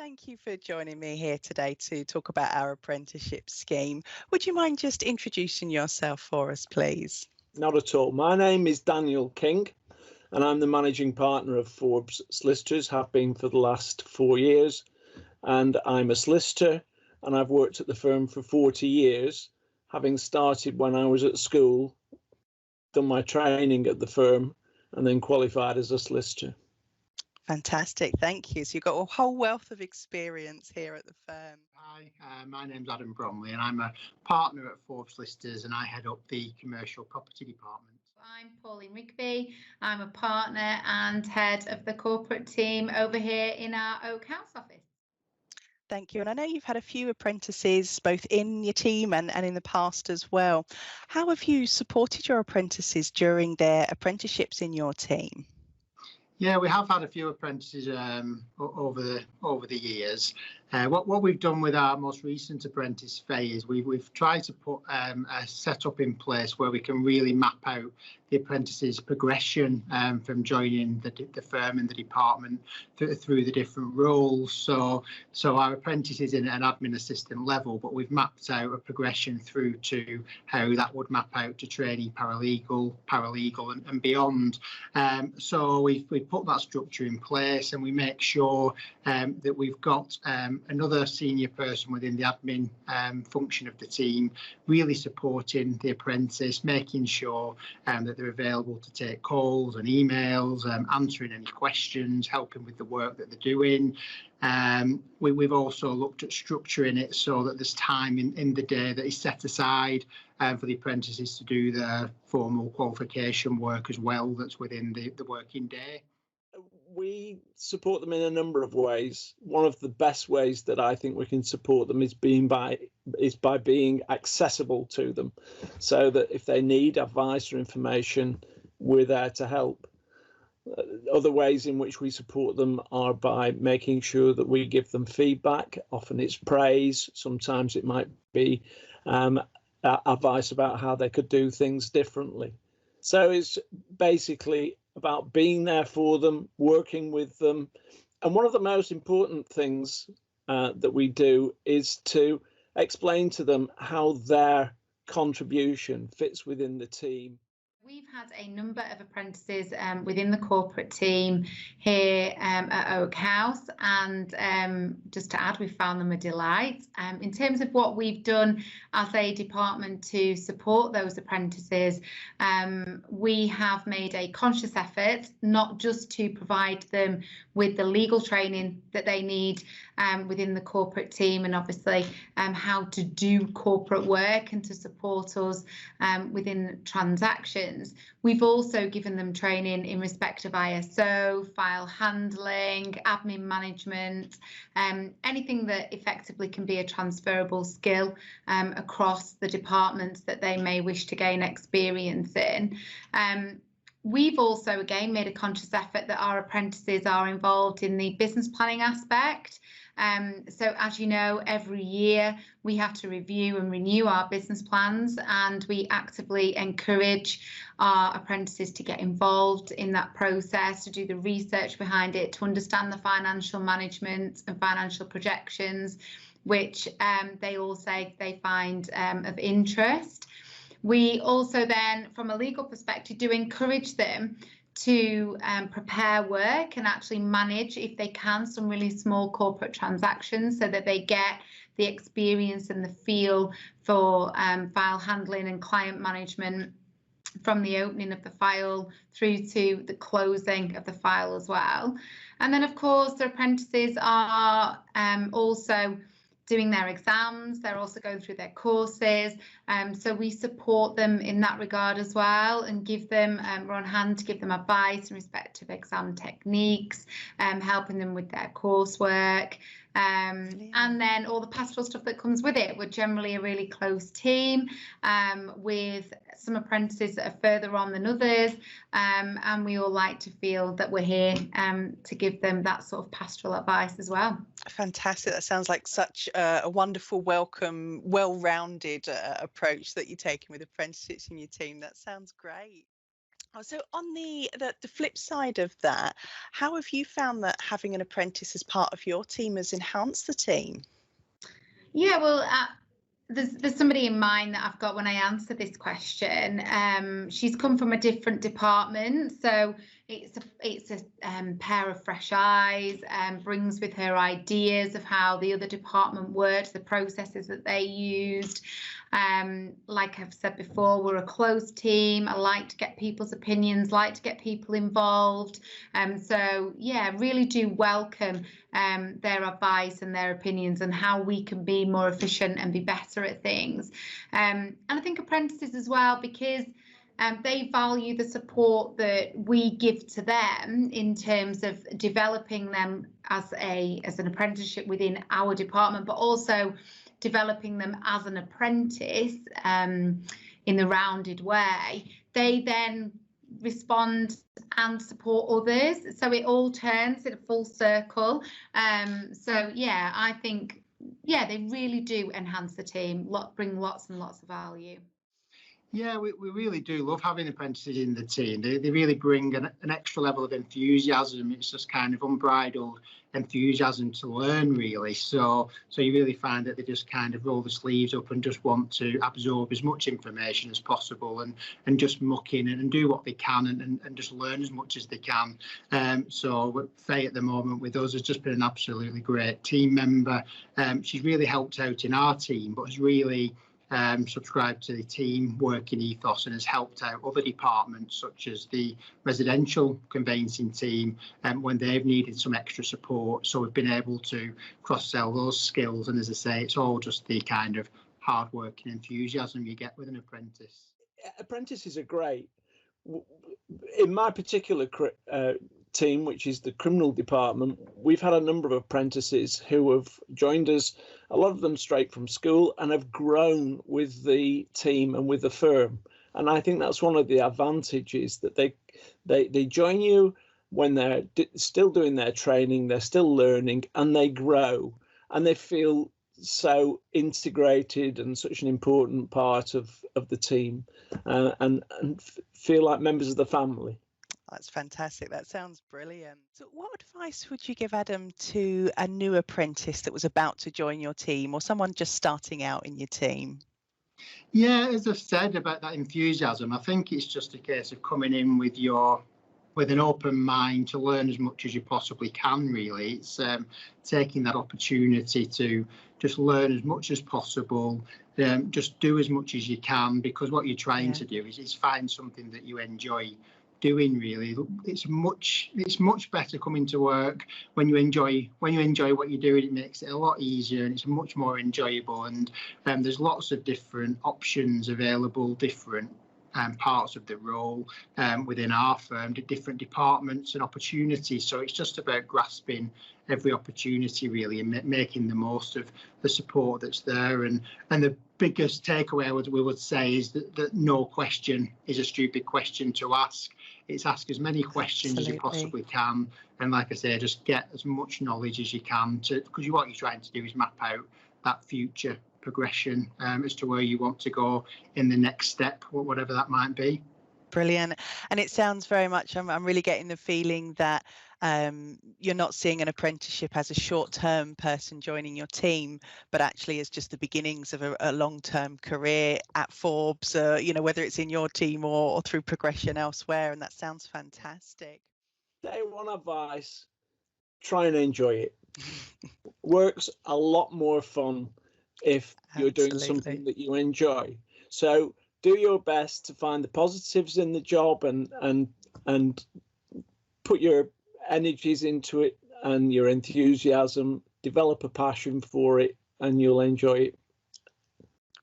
Thank you for joining me here today to talk about our apprenticeship scheme. Would you mind just introducing yourself for us, please? Not at all. My name is Daniel King, and I'm the managing partner of Forbes Solicitors, have been for the last 4 years. And I'm a solicitor, and I've worked at the firm for 40 years, having started when I was at school, done my training at the firm, and then qualified as a solicitor. Fantastic, thank you. So you've got a whole wealth of experience here at the firm. Hi, my name's Adam Bromley, and I'm a partner at Forbes Solicitors, and I head up the commercial property department. I'm Pauline Rigby. I'm a partner and head of the corporate team over here in our Oak House office. Thank you. And I know you've had a few apprentices both in your team and in the past as well. How have you supported your apprentices during their apprenticeships in your team? Yeah, we have had a few apprentices over the years. What we've done with our most recent apprentice phase, we've tried to put a setup in place where we can really map out the apprentices' progression from joining the firm and the department through the different roles. So our apprentice is in an admin assistant level, but we've mapped out a progression through to how that would map out to trainee paralegal, and beyond. So we've put that structure in place, and we make sure that we've got another senior person within the admin function of the team really supporting the apprentice, making sure that they're available to take calls and emails, answering any questions, helping with the work that they're doing. We've also looked at structuring it so that there's time in the day that is set aside for the apprentices to do their formal qualification work as well, that's within the working day. We support them in a number of ways. One of the best ways that I think we can support them is by being accessible to them, so that if they need advice or information, we're there to help. Other ways in which we support them are by making sure that we give them feedback. Often it's praise, sometimes it might be advice about how they could do things differently. So it's basically about being there for them, working with them. And one of the most important things that we do is to explain to them how their contribution fits within the team. We've had a number of apprentices within the corporate team here at Oak House, and just to add, we've found them a delight. In terms of what we've done as a department to support those apprentices, we have made a conscious effort not just to provide them with the legal training that they need within the corporate team, and obviously how to do corporate work and to support us within transactions. We've also given them training in respect of ISO, file handling, admin management, anything that effectively can be a transferable skill across the departments that they may wish to gain experience in. We've also, again, made a conscious effort that our apprentices are involved in the business planning aspect. So as you know, every year we have to review and renew our business plans, and we actively encourage our apprentices to get involved in that process, to do the research behind it, to understand the financial management and financial projections, which they all say they find of interest. We also then, from a legal perspective, do encourage them to prepare work and actually manage, if they can, some really small corporate transactions, so that they get the experience and the feel for file handling and client management from the opening of the file through to the closing of the file as well. And then, of course, the apprentices are also doing their exams. They're also going through their courses. So we support them in that regard as well, and give them, we're on hand to give them advice in respect of exam techniques, helping them with their coursework. And then all the pastoral stuff that comes with it. We're generally a really close team, with some apprentices that are further on than others, and we all like to feel that we're here to give them that sort of pastoral advice as well. Fantastic. That sounds like such a wonderful, welcome, well-rounded approach that you're taking with apprentices in your team. That sounds great. So on the flip side of that, how have you found that having an apprentice as part of your team has enhanced the team? Yeah, well, there's somebody in mind that I've got when I answer this question. She's come from a different department, so it's a pair of fresh eyes, brings with her ideas of how the other department worked, the processes that they used. Like I've said before, we're a closed team. I like to get people's opinions, like to get people involved. So yeah, really do welcome their advice and their opinions and how we can be more efficient and be better at things. And I think apprentices as well, because they value the support that we give to them in terms of developing them as an apprenticeship within our department, but also developing them as an apprentice in the rounded way. They then respond and support others, so it all turns in a full circle. So yeah, I think they really do enhance the team, bring lots and lots of value. Yeah, we really do love having apprentices in the team. They really bring an extra level of enthusiasm. It's just kind of unbridled enthusiasm to learn, really. So you really find that they just kind of roll the sleeves up and just want to absorb as much information as possible and just muck in and do what they can and just learn as much as they can. So Faye at the moment with us has just been an absolutely great team member. She's really helped out in our team, but has really subscribed to the team working ethos and has helped out other departments such as the residential conveyancing team when they've needed some extra support. So we've been able to cross-sell those skills, and as I say, it's all just the kind of hard work and enthusiasm you get with an apprentice. Apprentices are great. In my particular team, which is the criminal department, we've had a number of apprentices who have joined us, a lot of them straight from school, and have grown with the team and with the firm. And I think that's one of the advantages, that they join you when they're still doing their training, they're still learning, and they grow, and they feel so integrated and such an important part of the team, and feel like members of the family. That's fantastic. That sounds brilliant. So what advice would you give, Adam, to a new apprentice that was about to join your team, or someone just starting out in your team? Yeah, as I've said about that enthusiasm, I think it's just a case of coming in with an open mind to learn as much as you possibly can, really. It's taking that opportunity to just learn as much as possible, just do as much as you can, because what you're trying to do is find something that you enjoy doing. Really, it's much better coming to work when you enjoy what you're doing. It makes it a lot easier and it's much more enjoyable, and there's lots of different options available, different parts of the role within our firm, the different departments and opportunities. So it's just about grasping every opportunity, really, and making the most of the support that's there. And the biggest takeaway we would say is that no question is a stupid question to ask. It's ask as many questions as you possibly can, and like I say, just get as much knowledge as you can, because what you're trying to do is map out that future progression as to where you want to go in the next step, whatever that might be. Brilliant. And it sounds very much, I'm really getting the feeling that you're not seeing an apprenticeship as a short-term person joining your team, but actually as just the beginnings of a long-term career at Forbes, whether it's in your team or through progression elsewhere. And that sounds fantastic. Day one advice: try and enjoy it. Work's a lot more fun if you're doing something that you enjoy. So do your best to find the positives in the job and put your energies into it and your enthusiasm, develop a passion for it, and you'll enjoy it.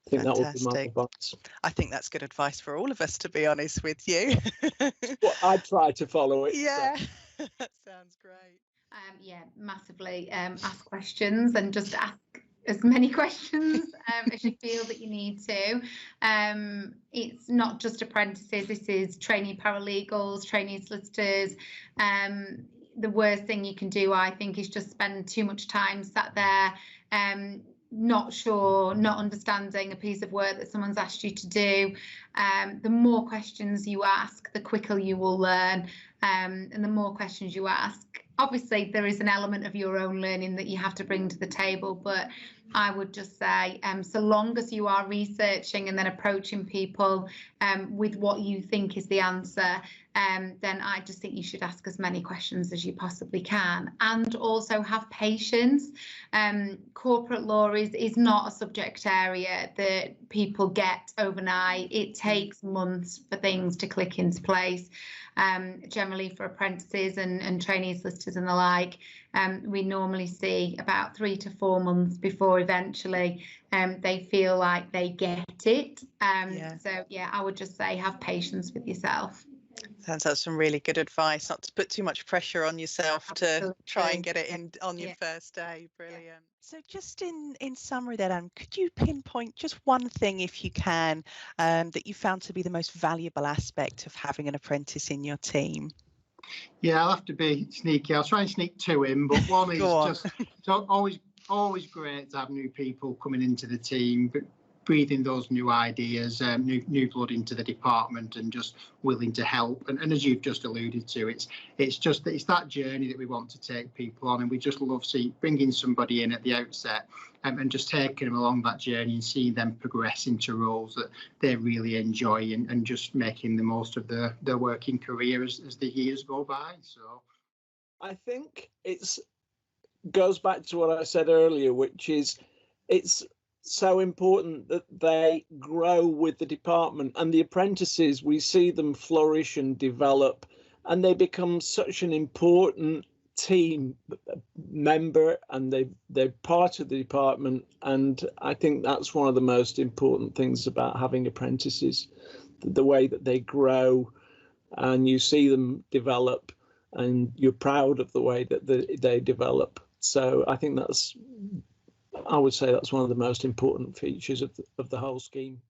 I think that would be my advice. I think that's good advice for all of us, to be honest with you. Well, I try to follow it. Yeah, so. That sounds great. Yeah, massively. Ask questions and just ask as many questions as you feel that you need to. It's not just apprentices, this is trainee paralegals, trainee solicitors. The worst thing you can do, I think, is just spend too much time sat there not sure, not understanding a piece of work that someone's asked you to do, the more questions you ask, the quicker you will learn. And the more questions you ask, obviously there is an element of your own learning that you have to bring to the table, but I would just say, so long as you are researching and then approaching people with what you think is the answer, then I just think you should ask as many questions as you possibly can, and also have patience. Corporate law is not a subject area that people get overnight. It takes months for things to click into place. Generally for apprentices and trainee solicitors and the like, we normally see about 3 to 4 months before eventually they feel like they get it. So yeah, I would just say have patience with yourself. Sounds like some really good advice, not to put too much pressure on yourself. Absolutely. To try and get it in on your first day. Brilliant. So just in summary then, could you pinpoint just one thing, if you can, that you found to be the most valuable aspect of having an apprentice in your team? Yeah, I'll have to be sneaky. I'll try and sneak 2 in, but one is just always great to have new people coming into the team, but breathing those new ideas, new blood into the department, and just willing to help. And as you've just alluded to, it's that journey that we want to take people on, and we just love bringing somebody in at the outset and just taking them along that journey and seeing them progress into roles that they really enjoy, and just making the most of their working career as the years go by. So I think goes back to what I said earlier, which is it's so important that they grow with the department, and the apprentices, we see them flourish and develop, and they become such an important team member, and they're part of the department. And I think that's one of the most important things about having apprentices, the way that they grow and you see them develop, and you're proud of the way that they develop. So I think I would say that's one of the most important features of the whole scheme.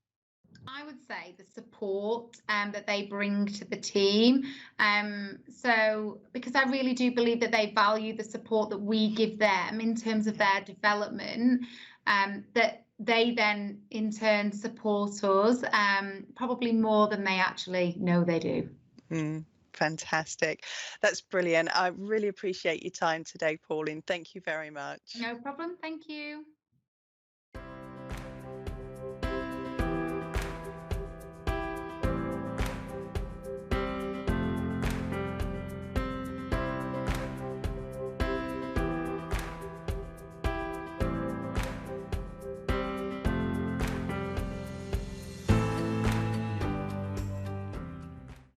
I would say the support that they bring to the team. So because I really do believe that they value the support that we give them in terms of their development, that they then in turn support us probably more than they actually know they do. Fantastic. That's brilliant. I really appreciate your time today, Pauline. Thank you very much. No problem. Thank you.